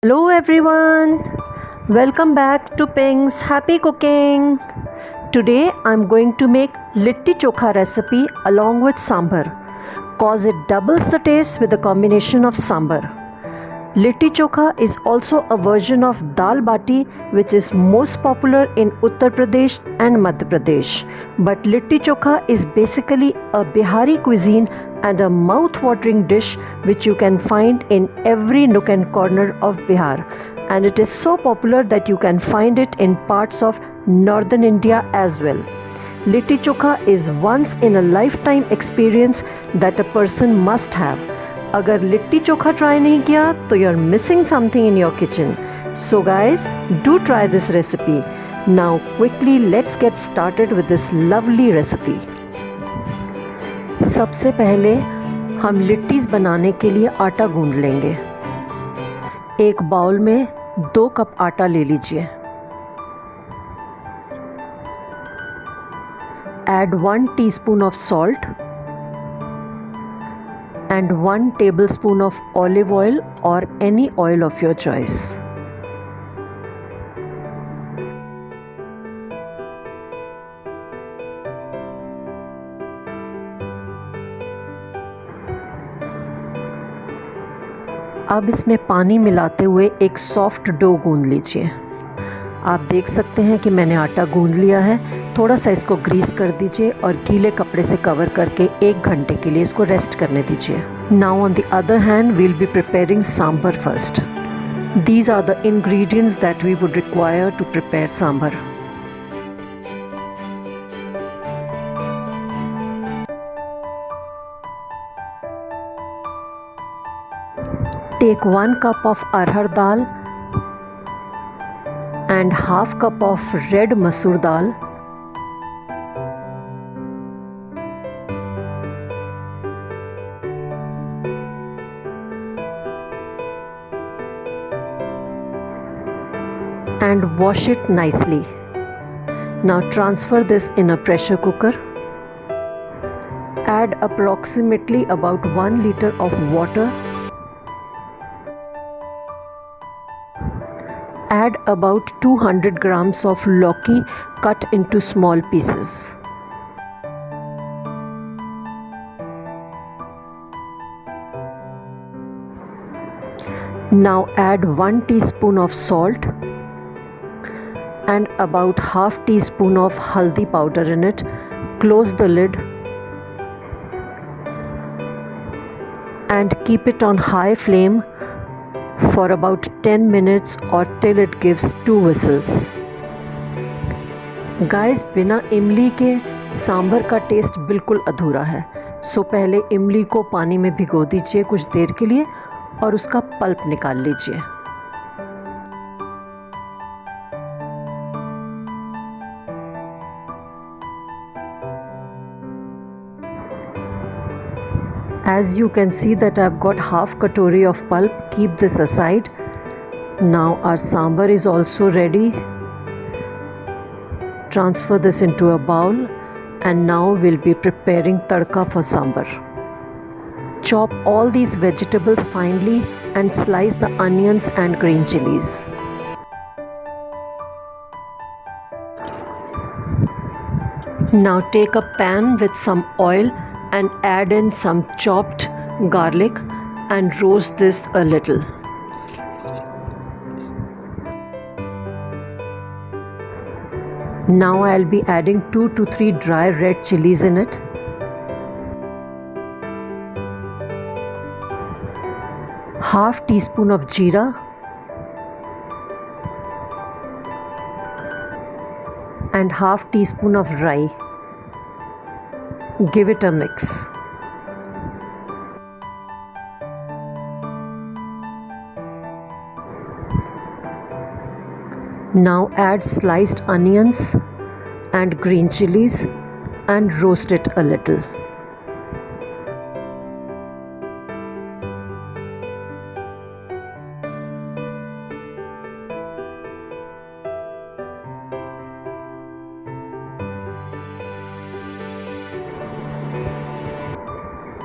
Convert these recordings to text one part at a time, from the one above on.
Hello everyone, welcome back to Pink's Happy Cooking. Today I'm going to make litti chokha recipe along with sambar, cause it doubles the taste with a combination of sambar. Litti chokha is also a version of dal bati which is most popular in Uttar Pradesh and Madhya Pradesh. But litti chokha is basically a Bihari cuisine and a mouth-watering dish which you can find in every nook and corner of Bihar. And it is so popular that you can find it in parts of northern India as well. Litti chokha is once in a lifetime experience that a person must have. अगर litti chokha try नहीं किया तो you are missing something in your kitchen. So guys, do try this recipe. Now quickly let's get started with this lovely recipe. सबसे पहले हम लिट्टीज़ बनाने के लिए आटा गूंद लेंगे. एक बाउल में 2 कप आटा ले लीजिए. Add 1 teaspoon of salt and 1 tablespoon of olive oil or any oil of your choice. अब इसमें पानी मिलाते हुए एक सॉफ्ट डो गूंद लीजिए. आप देख सकते हैं कि मैंने आटा गूंद लिया है. थोड़ा सा इसको ग्रीस कर दीजिए और गीले कपड़े से कवर करके 1 घंटे के लिए इसको रेस्ट करने दीजिए. Now on the other hand we'll be preparing sambar first. These are the ingredients that we would require to prepare sambar. Take 1 cup of arhar dal and half cup of red masoor dal. And wash it nicely. Now transfer this in a pressure cooker. Add approximately about 1 liter of water. Add about 200 grams of lauki cut into small pieces. Now add 1 teaspoon of salt and about half teaspoon of haldi powder in it. Close the lid and keep it on high flame for about 10 minutes or till it gives 2 whistles. Guys, बिना इमली के सांभर का test बिल्कुल अधूरा है. सो पहले इमली को पानी में भिगो दीजिए कुछ देर के लिए और उसका पल्प निकाल लीजिए. As you can see that I've got half katori of pulp. Keep this aside. Now our sambar is also ready. Transfer this into a bowl and now we'll be preparing tadka for sambar. Chop all these vegetables finely and slice the onions and green chilies. Now take a pan with some oil and add in some chopped garlic and roast this a little. Now I'll be adding 2 to 3 dry red chilies in it. Half teaspoon of jeera. And half teaspoon of rai. Give it a mix. Now add sliced onions and green chilies and roast it a little.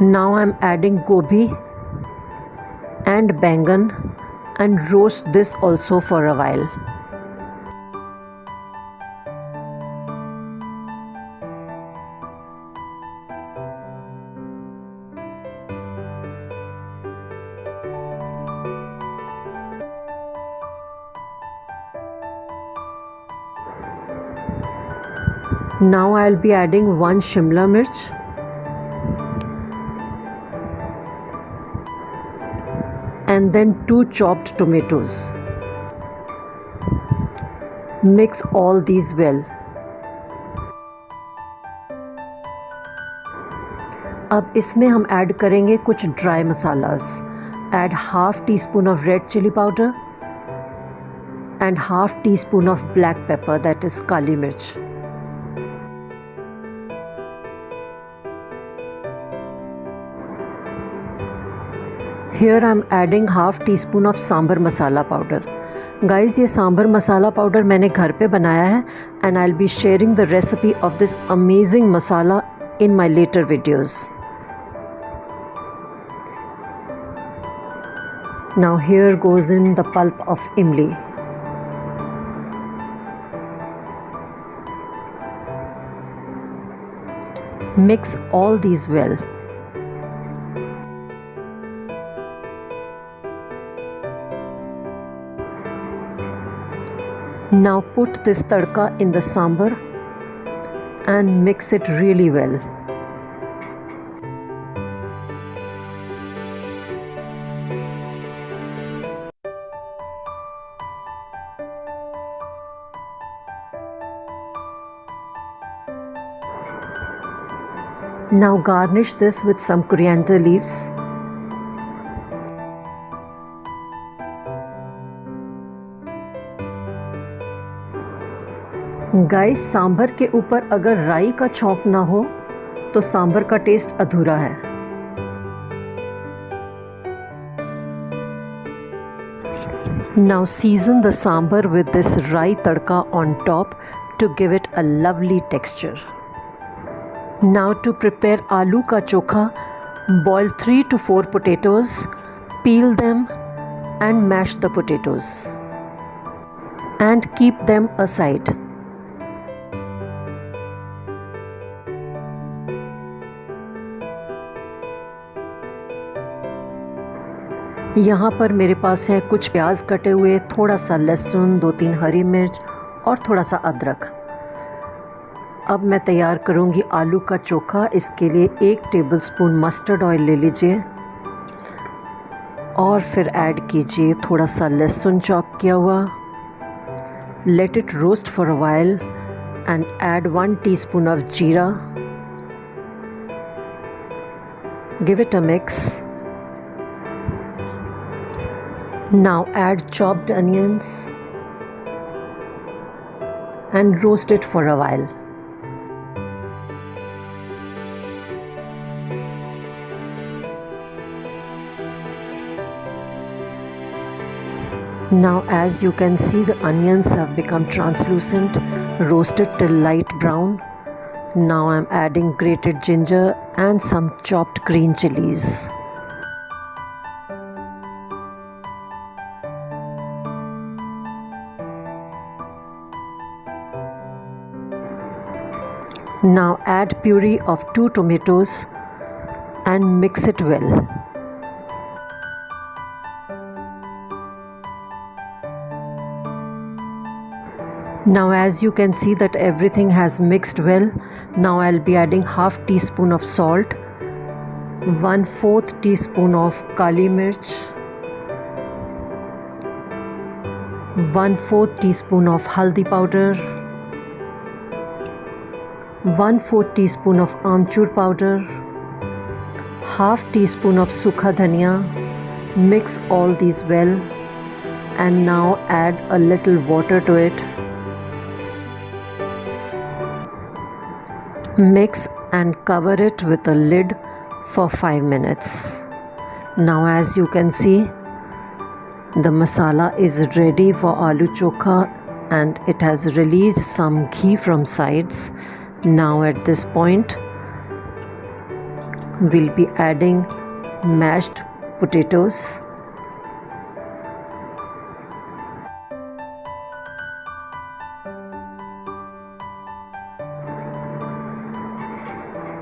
Now I'm adding gobi and bangan and roast this also for a while. Now I'll be adding 1 Shimla mirch, and then 2 chopped tomatoes. Mix all these well. अब इसमें हम add करेंगे कुछ dry masalas. Add half teaspoon of red chili powder and half teaspoon of black pepper, that is kali mirch. Here I am adding half teaspoon of sambar masala powder. Guys, ये sambar masala powder मैंने घर पे बनाया है and I'll be sharing the recipe of this amazing masala in my later videos. Now here goes in the pulp of imli. Mix all these well. Now put this tadka in the sambar and mix it really well. Now garnish this with some coriander leaves. Guys, sambar के ऊपर अगर राई का छौंक ना हो तो सांभर का टेस्ट अधूरा है. Now season the sambar with this rai tadka on top to give it a lovely texture. Now to prepare aloo ka chokha, boil 3 to 4 potatoes, peel them and mash the potatoes and keep them aside. यहाँ पर मेरे पास है कुछ प्याज कटे हुए, थोड़ा सा लहसुन, 2-3 हरी मिर्च और थोड़ा सा अदरक. अब मैं तैयार करूँगी आलू का चोखा. इसके लिए 1 टेबलस्पून मस्टर्ड ऑयल ले लीजिए और फिर ऐड कीजिए थोड़ा सा लहसुन चॉप किया हुआ. Let it roast for a while and add 1 teaspoon of jeera. Give it a mix. Now add chopped onions and roast it for a while. Now as you can see, the onions have become translucent, roasted till light brown. Now I am adding grated ginger and some chopped green chilies. Now add puree of 2 tomatoes and mix it well. Now as you can see that everything has mixed well. Now I'll be adding half teaspoon of salt, 1/4 teaspoon of kali mirch, 1/4 teaspoon of haldi powder, 1/4 teaspoon of amchur powder, half teaspoon of sukha dhania. Mix all these well and now add a little water to it. Mix and cover it with a lid for 5 minutes. Now as you can see, the masala is ready for aloo chokha and it has released some ghee from sides. Now at this point we'll be adding mashed potatoes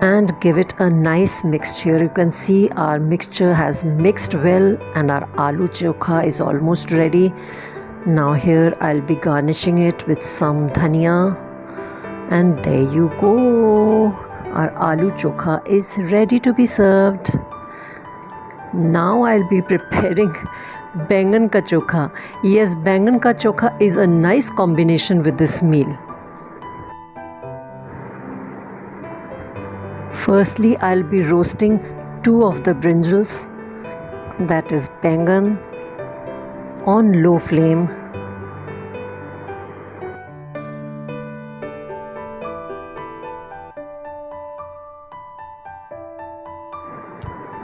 and give it a nice mixture. You can see our mixture has mixed well and our aloo chokha is almost ready. Now here I'll be garnishing it with some dhania, and there you go. Our aloo chokha is ready to be served. Now I'll be preparing बैंगन का चोखा. Yes, बैंगन का चोखा is a nice combination with this meal. Firstly, I'll be roasting 2 of the brinjals, that is बैंगन, on low flame.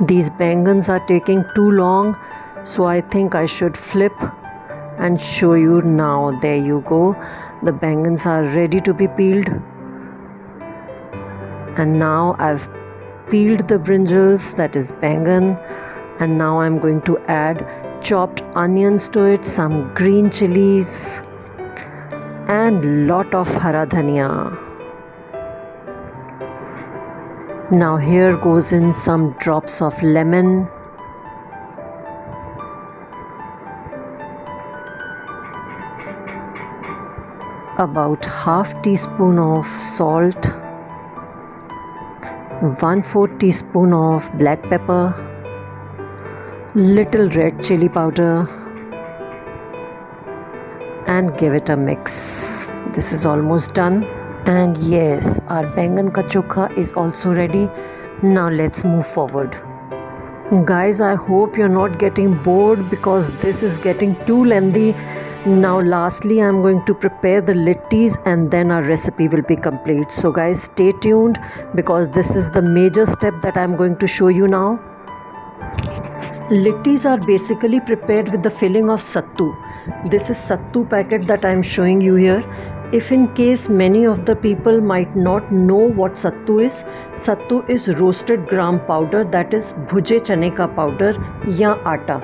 These bangans are taking too long, so I think I should flip and show you now. There you go. The bangans are ready to be peeled. And now I've peeled the brinjals, that is bangan, and now I'm going to add chopped onions to it, some green chilies, and lot of hara dhania. Now here goes in some drops of lemon, about half teaspoon of salt, 1/4 teaspoon of black pepper, little red chili powder, and give it a mix. This is almost done. And yes, our बैंगन का चोखा is also ready. Now let's move forward. Guys, I hope you're not getting bored because this is getting too lengthy. Now lastly, I'm going to prepare the littis and then our recipe will be complete. So guys, stay tuned because this is the major step that I'm going to show you now. Littis are basically prepared with the filling of sattu. This is sattu packet that I'm showing you here. If in case many of the people might not know what sattu is roasted gram powder, that is भुजे चने का powder या आटा.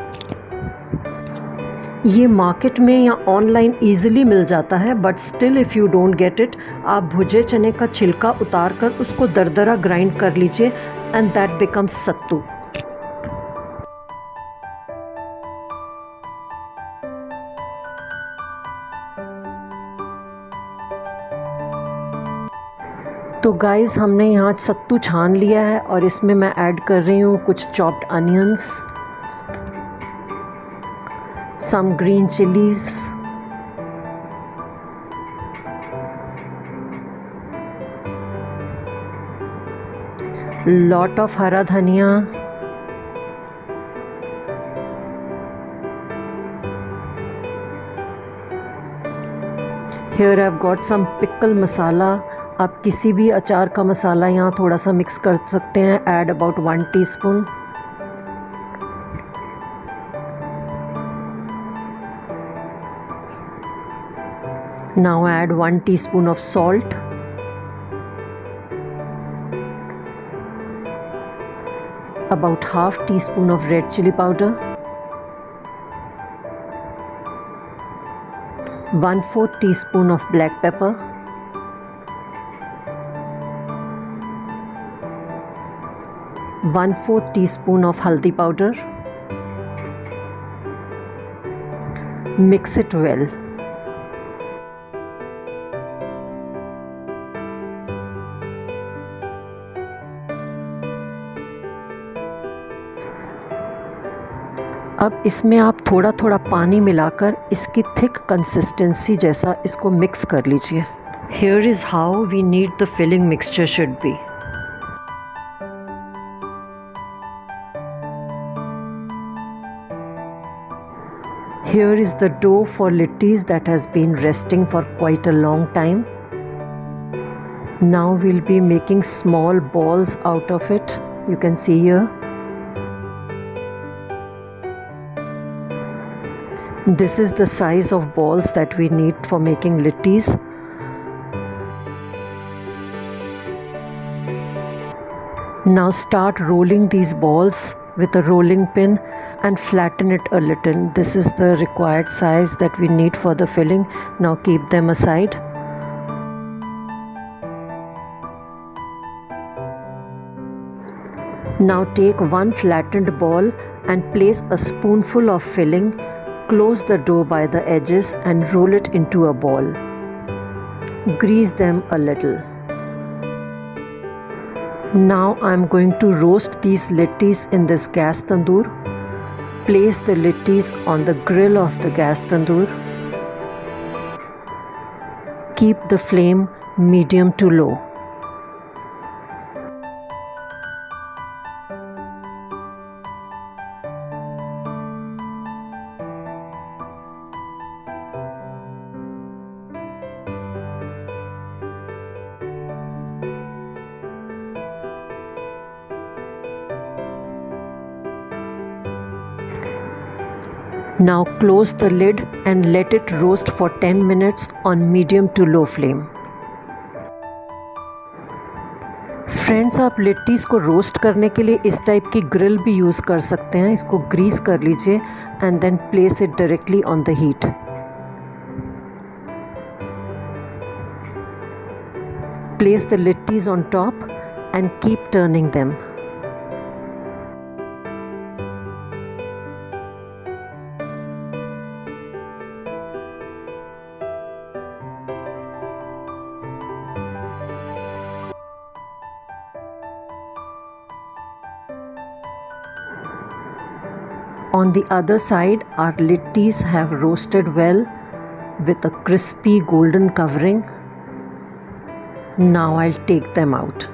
ये market में या online easily मिल जाता है, but still if you don't get it, आप भुजे चने का छिलका उतार कर उसको दरदरा ग्राइंड कर लीजिए एंड दैट बिकम्स सत्तू. तो गाइस, हमने यहाँ सत्तू छान लिया है और इसमें मैं ऐड कर रही हूँ कुछ chopped onions, some green chillies, lot of हरा धनिया, here I've got some pickle मसाला. आप किसी भी अचार का मसाला यहाँ थोड़ा सा मिक्स कर सकते हैं. Add about 1 teaspoon. Now add 1 teaspoon of salt, about half teaspoon of red chili powder, 1/4 teaspoon of black pepper, 1/4 teaspoon of haldi powder. Mix it well. अब इसमें आप थोड़ा थोड़ा पानी मिलाकर इसकी थिक कंसिस्टेंसी जैसा इसको मिक्स कर लीजिए. Here is how we need the filling mixture should be. Here is the dough for littis that has been resting for quite a long time. Now we'll be making small balls out of it. You can see here. This is the size of balls that we need for making littis. Now start rolling these balls with a rolling pin and flatten it a little. This is the required size that we need for the filling. Now keep them aside. Now take one flattened ball and place a spoonful of filling. Close the dough by the edges and roll it into a ball. Grease them a little. Now I am going to roast these littis in this gas tandoor. Place the littis on the grill of the gas tandoor. Keep the flame medium to low. Now close the lid and let it roast for 10 minutes on medium to low flame. Friends, आप लिट्टीज़ को roast करने के लिए इस type की grill भी use कर सकते हैं. इसको ग्रीस कर लीजिए and then place it directly on the heat. Place the littis on top and keep turning them. On the other side, our littis have roasted well with a crispy golden covering. Now I'll take them out.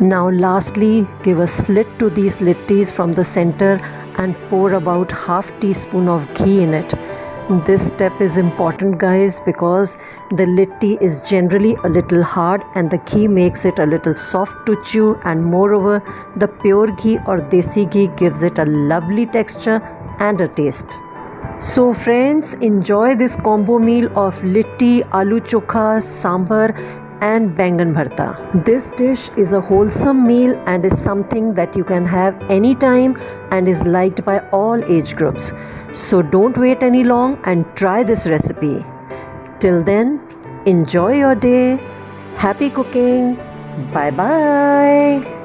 Now lastly, give a slit to these littis from the center and pour about half teaspoon of ghee in it. This step is important, guys, because the litti is generally a little hard and the ghee makes it a little soft to chew, and moreover the pure ghee or desi ghee gives it a lovely texture and a taste. So friends, enjoy this combo meal of litti, aloo chokha, sambar and bangan bharta. This dish is a wholesome meal and is something that you can have anytime and is liked by all age groups. So don't wait any long and try this recipe. Till then, enjoy your day. Happy cooking. Bye bye.